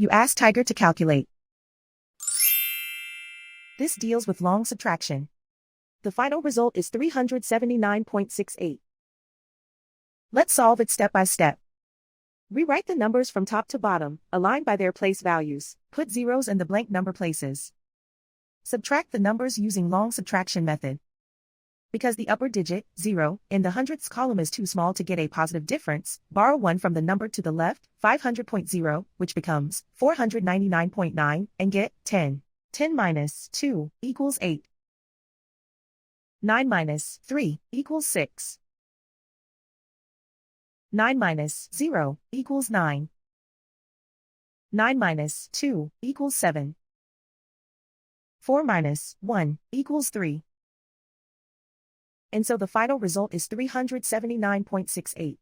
You ask Tiger to calculate. This deals with long subtraction. The final result is 379.68. Let's solve it step by step. Rewrite the numbers from top to bottom, aligned by their place values. Put zeros in the blank number places. Subtract the numbers using long subtraction method. Because the upper digit, 0, in the hundredths column is too small to get a positive difference, borrow 1 from the number to the left, 500.0, which becomes 499.9, and get 10. 10 minus 2 equals 8. 9 minus 3 equals 6. 9 minus 0 equals 9. 9 minus 2 equals 7. 4 minus 1 equals 3. And so the final result is 379.68.